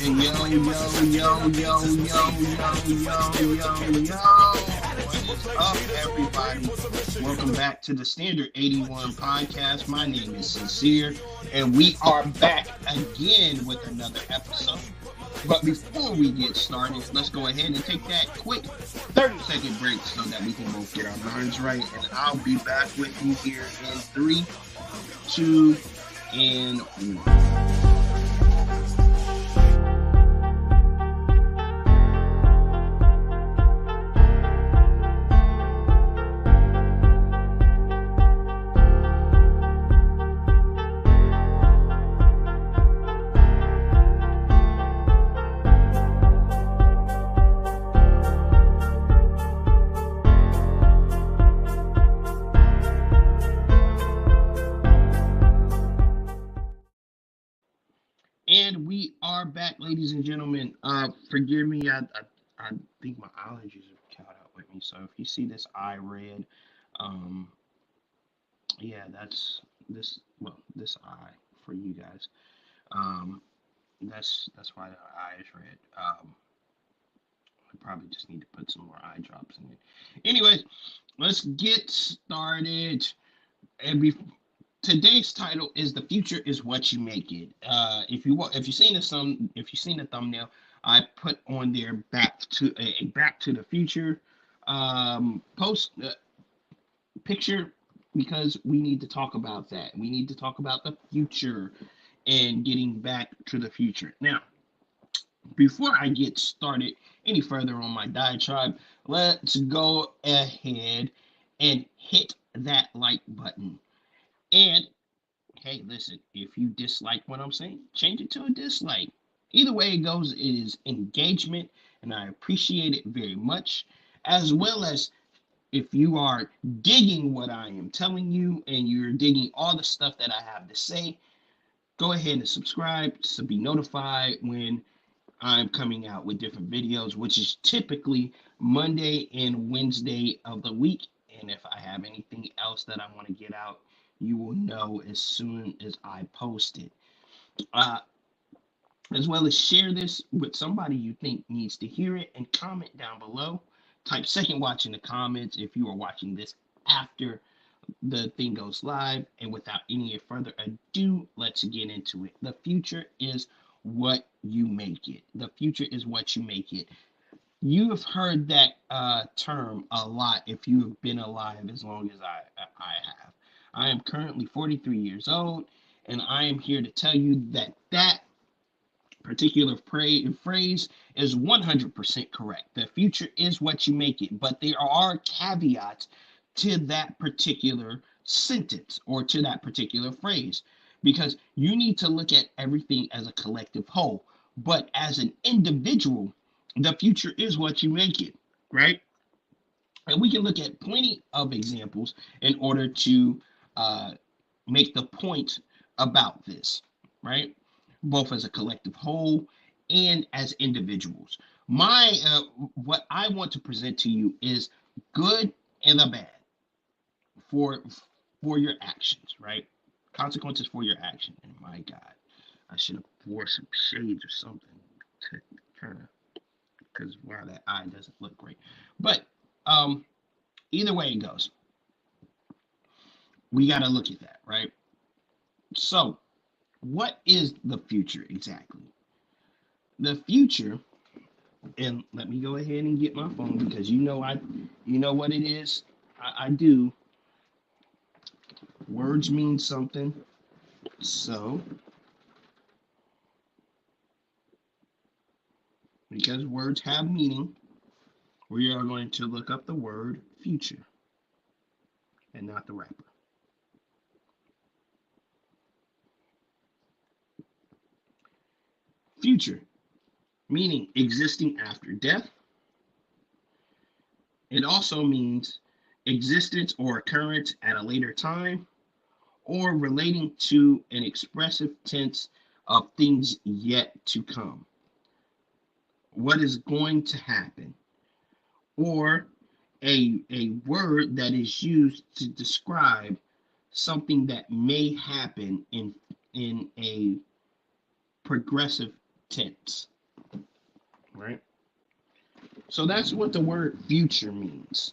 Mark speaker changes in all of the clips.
Speaker 1: Yo, yo, yo, yo, yo, yo. What is up, everybody? Welcome back to the Standard 81 podcast. My name is Sincere, and we are back again with another episode. But before we get started, let's go ahead and take that quick 30-second break so that we can both get our minds right. And I'll be back with you here in 3, 2, and 1. And we are back, ladies and gentlemen. Forgive me, I think my allergies have caught up with me. So if you see this eye red, um, yeah, that's this eye for you guys. Um, that's why the eye is red. I probably just need to put some more eye drops in it. Anyways, let's get started. And today's title is "The Future Is What You Make It." If you've seen the thumbnail, I put on there Back to the Future post picture because we need to talk about that. We need to talk about the future and getting back to the future. Now, before I get started any further on my diatribe, let's go ahead and hit that like button. And hey, listen, if you dislike what I'm saying, change it to a dislike. Either way it goes, it is engagement, and I appreciate it very much. As well as if you are digging what I am telling you and you're digging all the stuff that I have to say, go ahead and subscribe to be notified when I'm coming out with different videos, which is typically Monday and Wednesday of the week. And if I have anything else that I want to get out, you will know as soon as I post it. Uh, as well as share this with somebody you think needs to hear it and comment down below. Type second watch in the comments if you are watching this after the thing goes live. And without any further ado, let's get into it. The future is what you make it. The future is what you make it. You have heard that term a lot if you have been alive as long as I have. I am currently 43 years old, and I am here to tell you that that particular phrase is 100% correct. The future is what you make it, but there are caveats to that particular sentence or to that particular phrase because you need to look at everything as a collective whole. But as an individual, the future is what you make it, right? And we can look at plenty of examples in order to make the point about this, right? Both as a collective whole and as individuals. What I want to present to you is good and the bad for your actions, right? Consequences for your action. And my God, I should have wore some shades or something to kind of because wow, that eye doesn't look great. But either way it goes, we got to look at that, right? So, what is the future exactly? The future, and let me go ahead and get my phone because you know what it is. I do. Words mean something, so because words have meaning, we are going to look up the word future and not the rapper. Future, meaning existing after death. It also means existence or occurrence at a later time or relating to an expressive tense of things yet to come. What is going to happen, or a word that is used to describe something that may happen in a progressive tense. right? So that's what the word future means.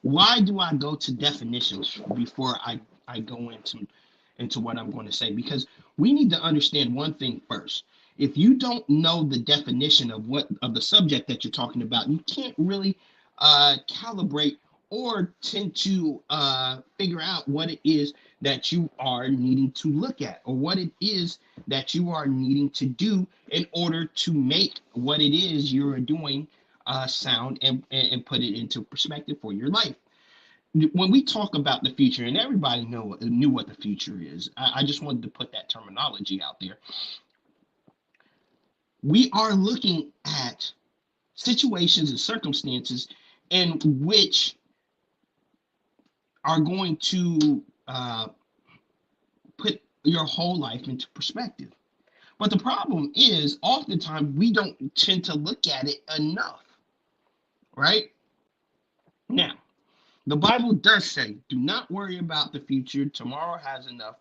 Speaker 1: Why do I go to definitions before I go into what I'm going to say? Because we need to understand one thing first. If you don't know the definition of what of the subject that you're talking about, you can't really calibrate or tend to figure out what it is that you are needing to look at, or what it is that you are needing to do in order to make what it is you're doing sound and put it into perspective for your life. When we talk about the future, and everybody knew what the future is, I just wanted to put that terminology out there. We are looking at situations and circumstances in which are going to put your whole life into perspective. But the problem is, oftentimes we don't tend to look at it enough, right? Now, the Bible does say, "Do not worry about the future. Tomorrow has enough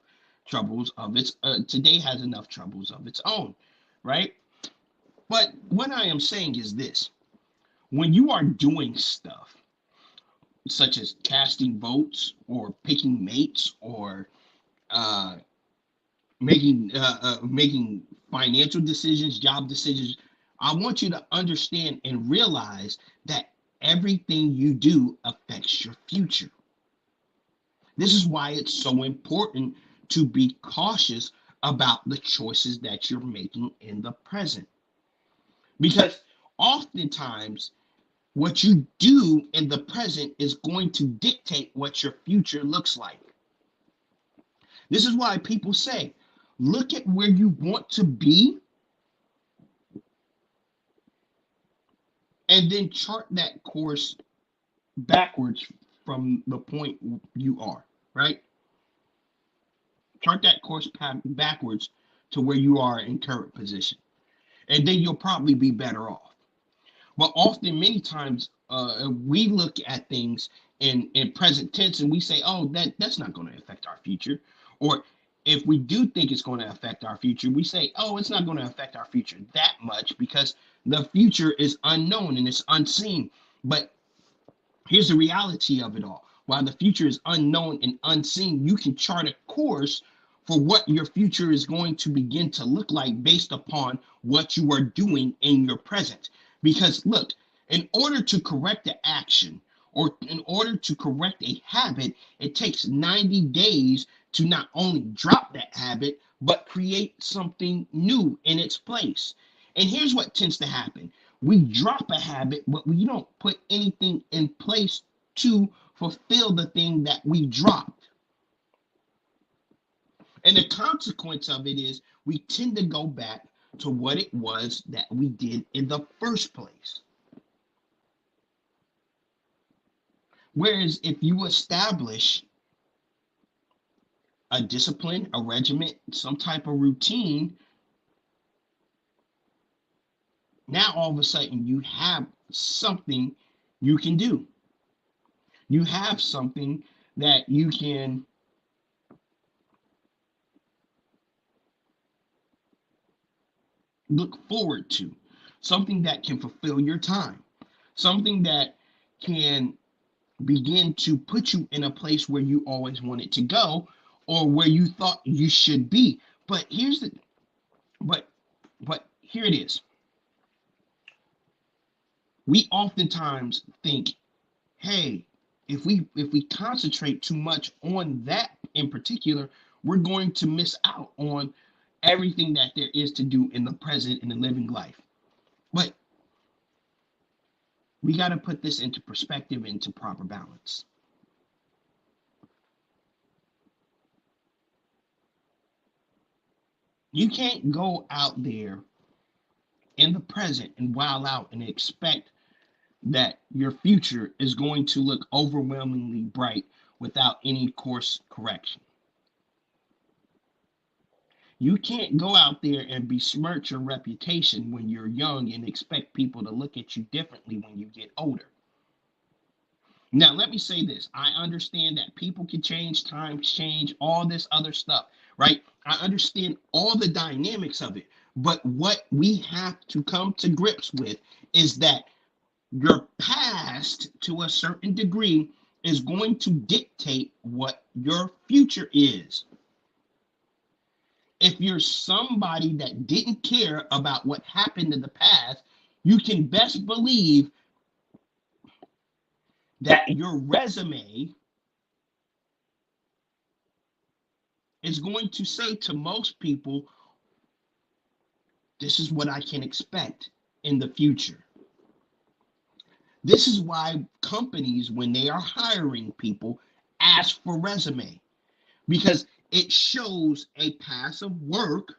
Speaker 1: troubles of its. Today has enough troubles of its own," right? But what I am saying is this: when you are doing stuff such as casting votes or picking mates or uh, making financial decisions, job decisions, I want you to understand and realize that everything you do affects your future. This is why it's so important to be cautious about the choices that you're making in the present. Because oftentimes, what you do in the present is going to dictate what your future looks like. This is why people say, look at where you want to be and then chart that course backwards from the point you are, right? Chart that course path backwards to where you are in current position. And then you'll probably be better off. But often, many times, we look at things in present tense and we say, "Oh, that's not going to affect our future," or if we do think it's going to affect our future, we say, "Oh, it's not going to affect our future that much because the future is unknown and it's unseen." But here's the reality of it all: while the future is unknown and unseen, you can chart a course for what your future is going to begin to look like based upon what you are doing in your present. Because look, in order to correct the action or in order to correct a habit, it takes 90 days to not only drop that habit, but create something new in its place. And here's what tends to happen: we drop a habit, but we don't put anything in place to fulfill the thing that we dropped. And the consequence of it is we tend to go back to what it was that we did in the first place. Whereas if you establish a discipline, a regiment, some type of routine, now all of a sudden you have something you can do. You have something that you can look forward to, something that can fulfill your time, something that can begin to put you in a place where you always wanted to go or where you thought you should be. But here's the but but here it is. We oftentimes think, hey, if we concentrate too much on that in particular, we're going to miss out on everything that there is to do in the present in the living life. But we got to put this into perspective, into proper balance. You can't go out there in the present and wild out and expect that your future is going to look overwhelmingly bright without any course correction. You can't go out there and besmirch your reputation when you're young and expect people to look at you differently when you get older. Now, let me say this. I understand that people can change, times change, all this other stuff, right? I understand all the dynamics of it. But what we have to come to grips with is that your past, to a certain degree, is going to dictate what your future is. If you're somebody that didn't care about what happened in the past, you can best believe that your resume is going to say to most people, this is what I can expect in the future. This is why companies, when they are hiring people, ask for resume, because it shows a past of work,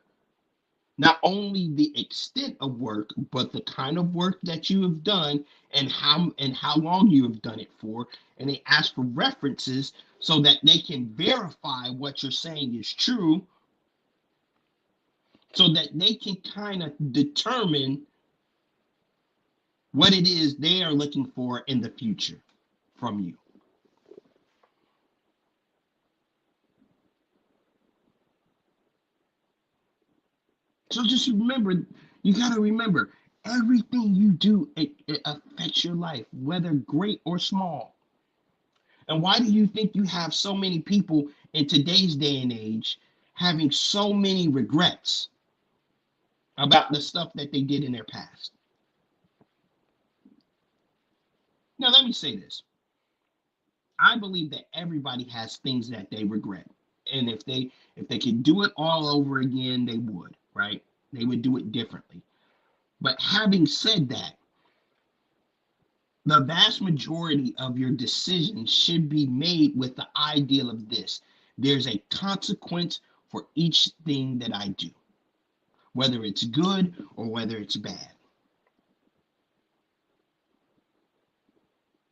Speaker 1: not only the extent of work, but the kind of work that you have done and how long you have done it for. And they ask for references so that they can verify what you're saying is true, so that they can kind of determine what it is they are looking for in the future from you. So just remember, you got to remember, everything you do, it affects your life, whether great or small. And why do you think you have so many people in today's day and age having so many regrets about the stuff that they did in their past? Now, let me say this. I believe that everybody has things that they regret. And if they could do it all over again, they would, right? They would do it differently. But having said that, the vast majority of your decisions should be made with the ideal of this: there's a consequence for each thing that I do, whether it's good or whether it's bad.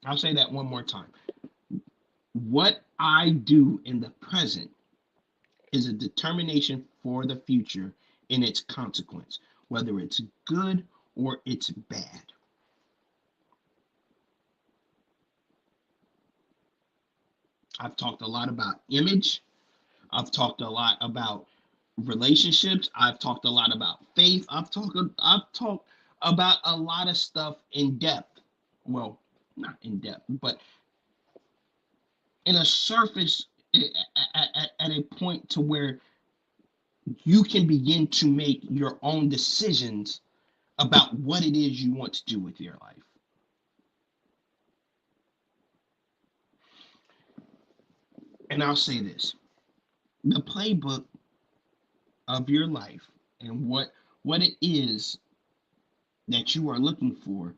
Speaker 1: I'll say that one more time. What I do in the present is a determination for the future in its consequence, whether it's good or it's bad. I've talked a lot about image. I've talked a lot about relationships. I've talked a lot about faith. I've talked about a lot of stuff in depth. Well, not in depth, but in a surface, at a point to where you can begin to make your own decisions about what it is you want to do with your life. And I'll say this: the playbook of your life and what it is that you are looking for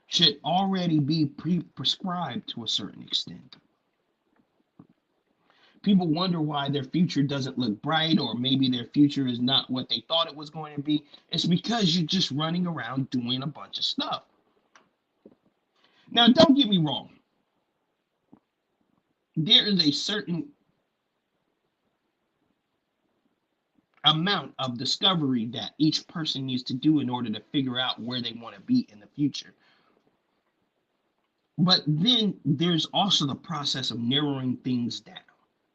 Speaker 1: should already be prescribed to a certain extent. People wonder why their future doesn't look bright, or maybe their future is not what they thought it was going to be. It's because you're just running around doing a bunch of stuff. Now, don't get me wrong. There is a certain amount of discovery that each person needs to do in order to figure out where they want to be in the future. But then there's also the process of narrowing things down,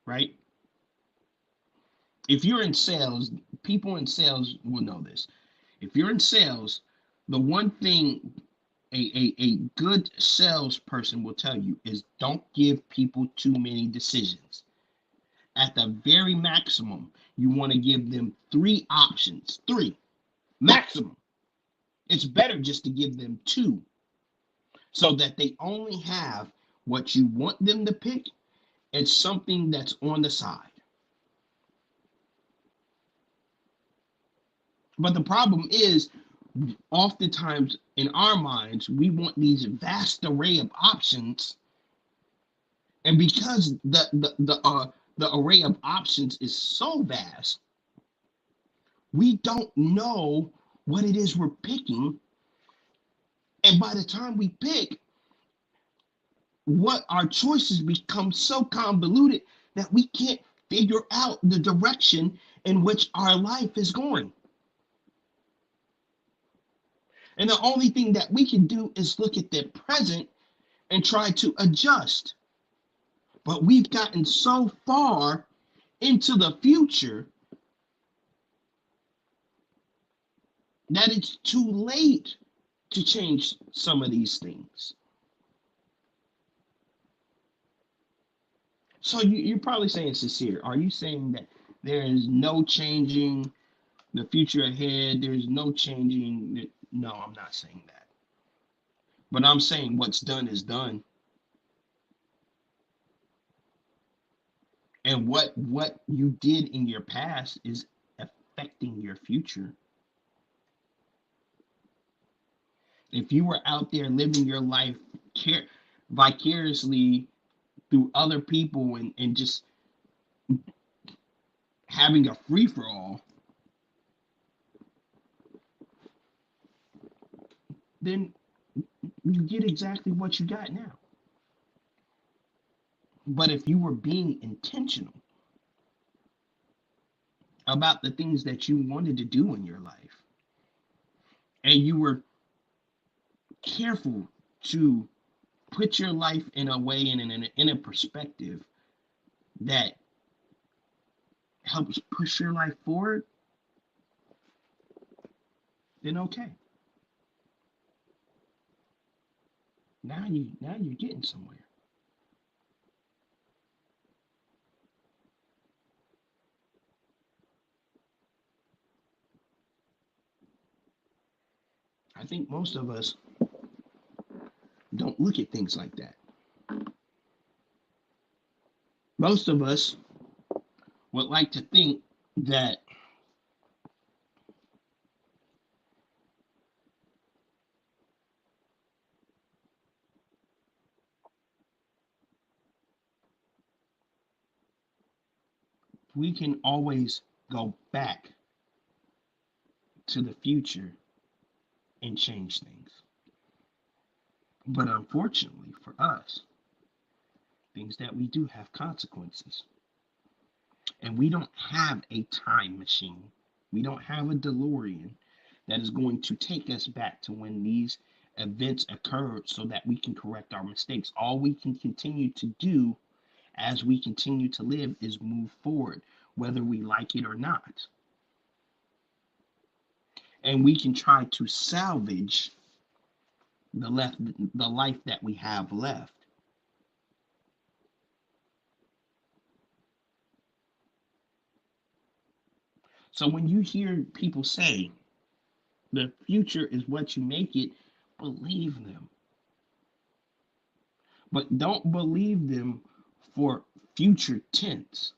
Speaker 1: right? If you're in sales, people in sales will know this. If you're in sales, the one thing a good salesperson will tell you is don't give people too many decisions. At the very maximum, you want to give them three options, three maximum. It's better just to give them two, so that they only have what you want them to pick and something that's on the side. But the problem is, oftentimes in our minds, we want these vast array of options, and because the array of options is so vast, we don't know what it is we're picking, and by the time we pick, what our choices become so convoluted that we can't figure out the direction in which our life is going. And the only thing that we can do is look at the present and try to adjust. But we've gotten so far into the future that it's too late to change some of these things. So you're probably saying, Sincere, are you saying that there is no changing the future ahead? There's no changing. No, I'm not saying that. But I'm saying what's done is done. And what you did in your past is affecting your future. If you were out there living your life care vicariously through other people and just having a free for all, then you get exactly what you got now. But if you were being intentional about the things that you wanted to do in your life, and you were careful to put your life in a way and in a perspective that helps push your life forward, then okay. Now you're getting somewhere. I think most of us don't look at things like that. Most of us would like to think that we can always go back to the future and change things. But unfortunately for us, things that we do have consequences. And we don't have a time machine. We don't have a DeLorean that is going to take us back to when these events occurred so that we can correct our mistakes. All we can continue to do as we continue to live is move forward, whether we like it or not. And we can try to salvage the life that we have left. So when you hear people say the future is what you make it, believe them. But don't believe them for future tense.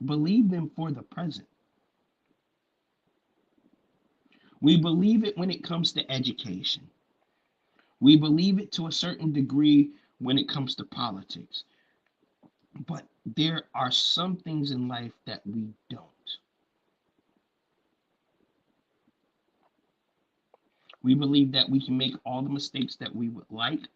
Speaker 1: Believe them for the present. We believe it when it comes to education. We believe it to a certain degree when it comes to politics. But there are some things in life that we don't. We believe that we can make all the mistakes that we would like,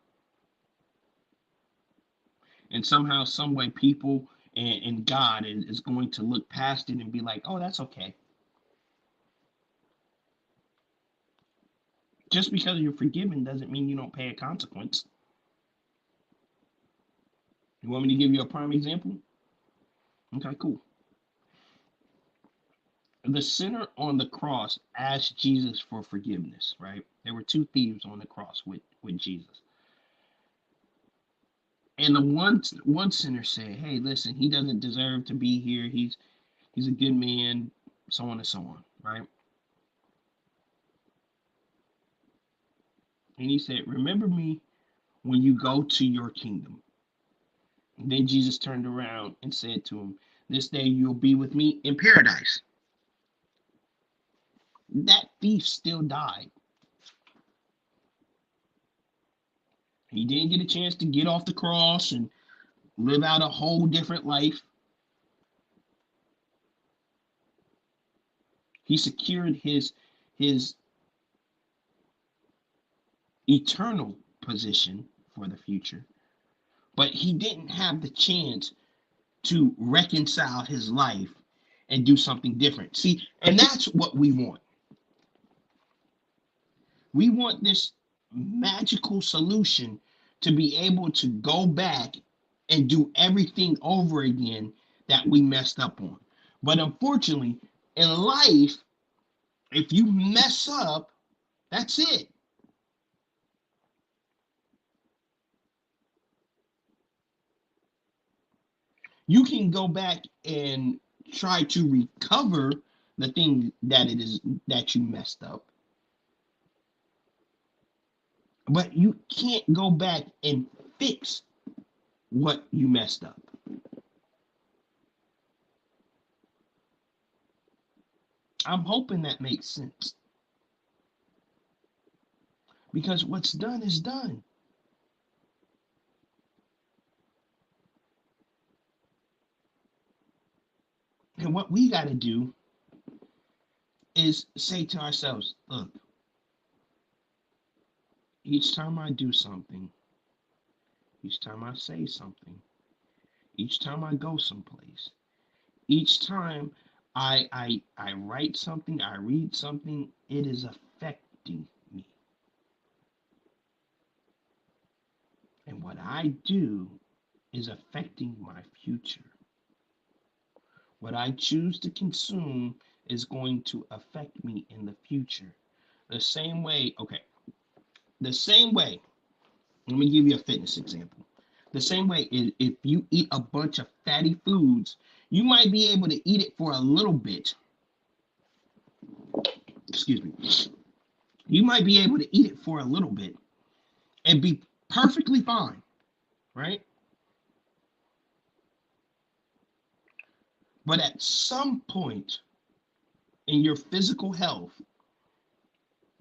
Speaker 1: and somehow, some way, people and God is going to look past it and be like, "Oh, that's okay." Just because you're forgiven doesn't mean you don't pay a consequence. You want me to give you a prime example? Okay, cool. The sinner on the cross asked Jesus for forgiveness, right? There were two thieves on the cross with Jesus. And the one sinner said, "Hey, listen, he doesn't deserve to be here. He's a good man, so on and so on, right?" And he said, "Remember me when you go to your kingdom." And then Jesus turned around and said to him, "This day you'll be with me in paradise." That thief still died. He didn't get a chance to get off the cross and live out a whole different life. He secured his eternal position for the future, but he didn't have the chance to reconcile his life and do something different. See, and that's what we want. We want this magical solution to be able to go back and do everything over again that we messed up on. But unfortunately, in life, if you mess up, that's it. You can go back and try to recover the thing that it is that you messed up, but you can't go back and fix what you messed up. I'm hoping that makes sense, because what's done is done. And what we got to do is say to ourselves, look, each time I do something, each time I say something, each time I go someplace, each time I write something, I read something, it is affecting me. And what I do is affecting my future. What I choose to consume is going to affect me in the future. The same way, okay, the same way, let me give you a fitness example. The same way, if you eat a bunch of fatty foods, you might be able to eat it for a little bit. Excuse me. You might be able to eat it for a little bit and be perfectly fine, right? But at some point in your physical health,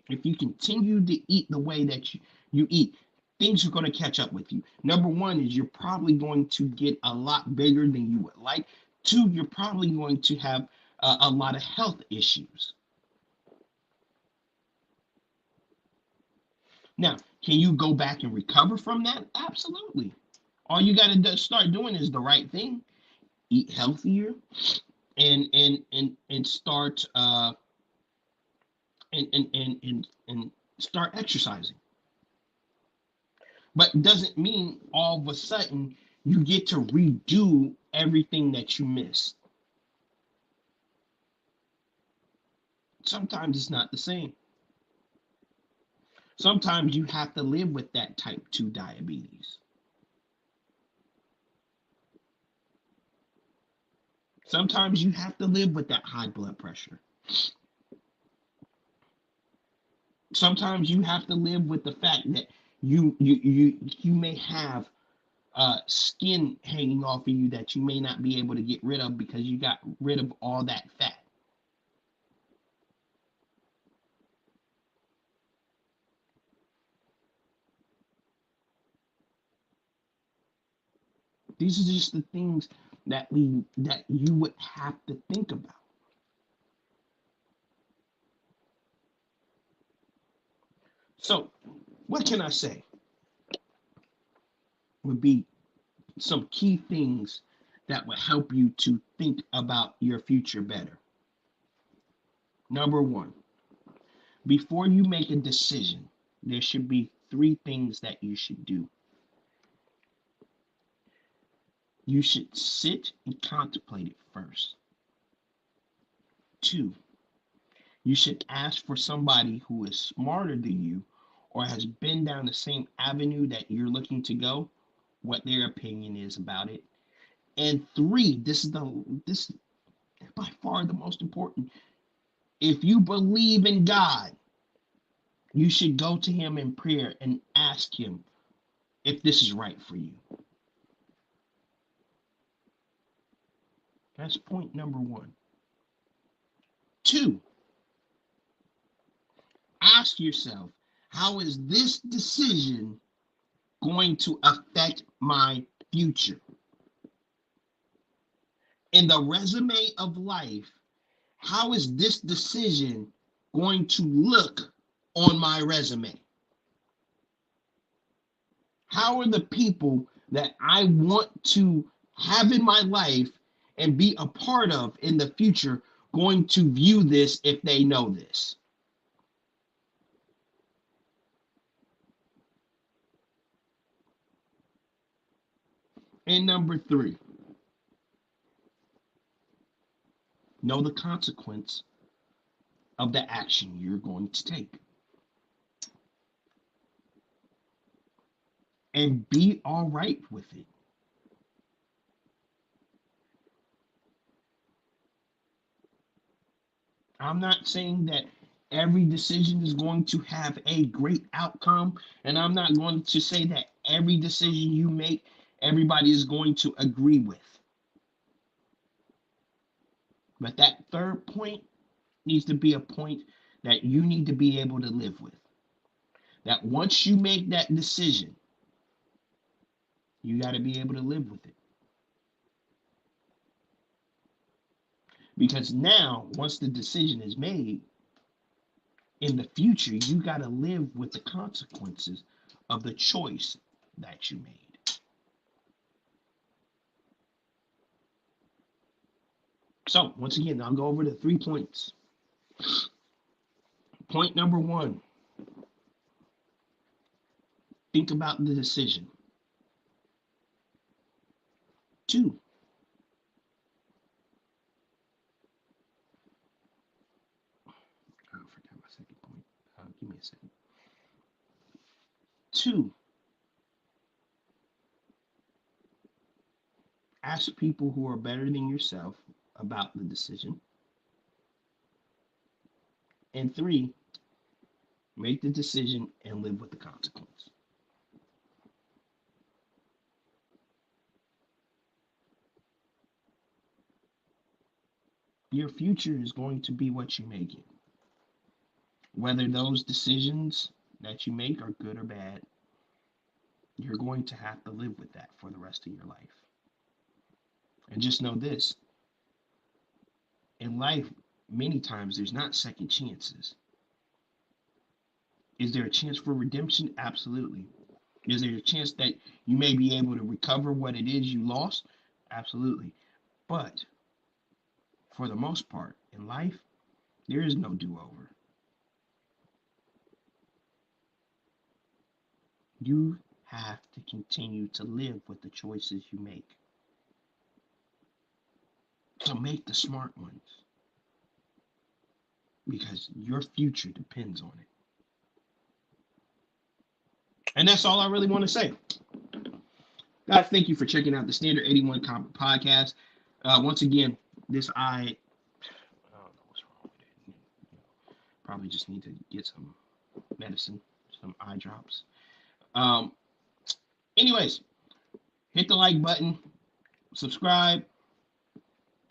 Speaker 1: if you continue to eat the way that you eat, things are going to catch up with you. Number one is you're probably going to get a lot bigger than you would like. Two, you're probably going to have a lot of health issues. Now, can you go back and recover from that? Absolutely. All you got to start doing is the right thing. Eat healthier, and start and start exercising. But doesn't mean all of a sudden you get to redo everything that you missed. Sometimes it's not the same. Sometimes you have to live with that type 2 diabetes. Sometimes you have to live with that high blood pressure. Sometimes you have to live with the fact that you may have skin hanging off of you that you may not be able to get rid of because you got rid of all that fat. These are just the things that you would have to think about. So, what can I say? Would be some key things that would help you to think about your future better. Number one, before you make a decision, there should be three things that you should do. You should sit and contemplate it first. Two, you should ask for somebody who is smarter than you or has been down the same avenue that you're looking to go, what their opinion is about it. And three, this is by far the most important. If you believe in God, you should go to him in prayer and ask him if this is right for you. That's point number one. Two, ask yourself, how is this decision going to affect my future? In the resume of life, how is this decision going to look on my resume? How are the people that I want to have in my life and be a part of in the future going to view this if they know this? And number three, know the consequence of the action you're going to take. And be all right with it. I'm not saying that every decision is going to have a great outcome, and I'm not going to say that every decision you make, everybody is going to agree with. But that third point needs to be a point that you need to be able to live with. That once you make that decision, you got to be able to live with it. Because now, once the decision is made, in the future, you got to live with the consequences of the choice that you made. So, once again, I'll go over the 3 points. Point number one, think about the decision. Two, I forgot my second point. Give me a second. Two, ask people who are better than yourself about the decision. And three, make the decision and live with the consequence. Your future is going to be what you make it. Whether those decisions that you make are good or bad, you're going to have to live with that for the rest of your life. And just know this, in life, many times there's not second chances. Is there a chance for redemption? Absolutely. Is there a chance that you may be able to recover what it is you lost? Absolutely. But for the most part, in life, there is no do over. You have to continue to live with the choices you make. So make the smart ones because your future depends on it. And that's all I really want to say. Guys, thank you for checking out the Standard 81 podcast. Once again, I don't know what's wrong with it. Probably just need to get some medicine, some eye drops. Um, anyways, hit the like button, subscribe,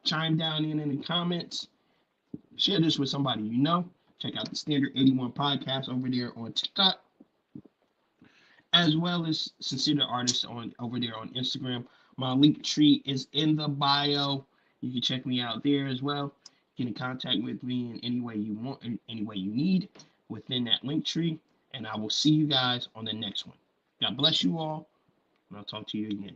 Speaker 1: chime down in the comments, share this with somebody you know. Check out the Standard 81 podcast over there on TikTok, as well as Sincere the Artist on over there on Instagram. My link tree is in the bio. You can check me out there as well. Get in contact with me in any way you want, in any way you need within that link tree. And I will see you guys on the next one. God bless you all, and I'll talk to you again.